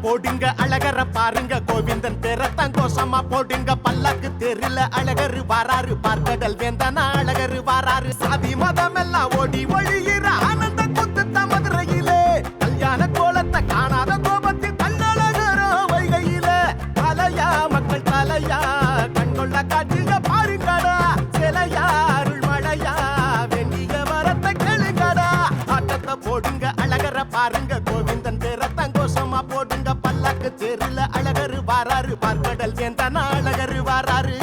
போடுங்க அழகர பாருங்க கோவிந்தன் பேரத்தான் கோஷமா போடுங்க பல்லக்கு தெருல அழகரு வாராரு பார்க்கடல் வேந்தனா அழகரு வாராரு சாதி மதம் எல்லாம் ஓடி ஒழிகிற ஆனந்த குத்து மதுரையிலே கல்யாண கோலத்தை காணாத கோபத்தில் கண்ணழகரோ வைகையில தலையா மக்கள் தலையா கண்கொள்ள காட்டுங்க பாருங்கடா சிலையா அருள் மழையா வெண்டிய வரத்தை கேளுங்கடா ஆட்டத்தை போடுங்க அழகர பாருங்க கோவிந்தன் பேரத்தான் கோஷமா போடுங்க பல்லக்கு தெருல அழகரு வாராரு பார்க்கடல் வேந்தனா அழகரு வாராரு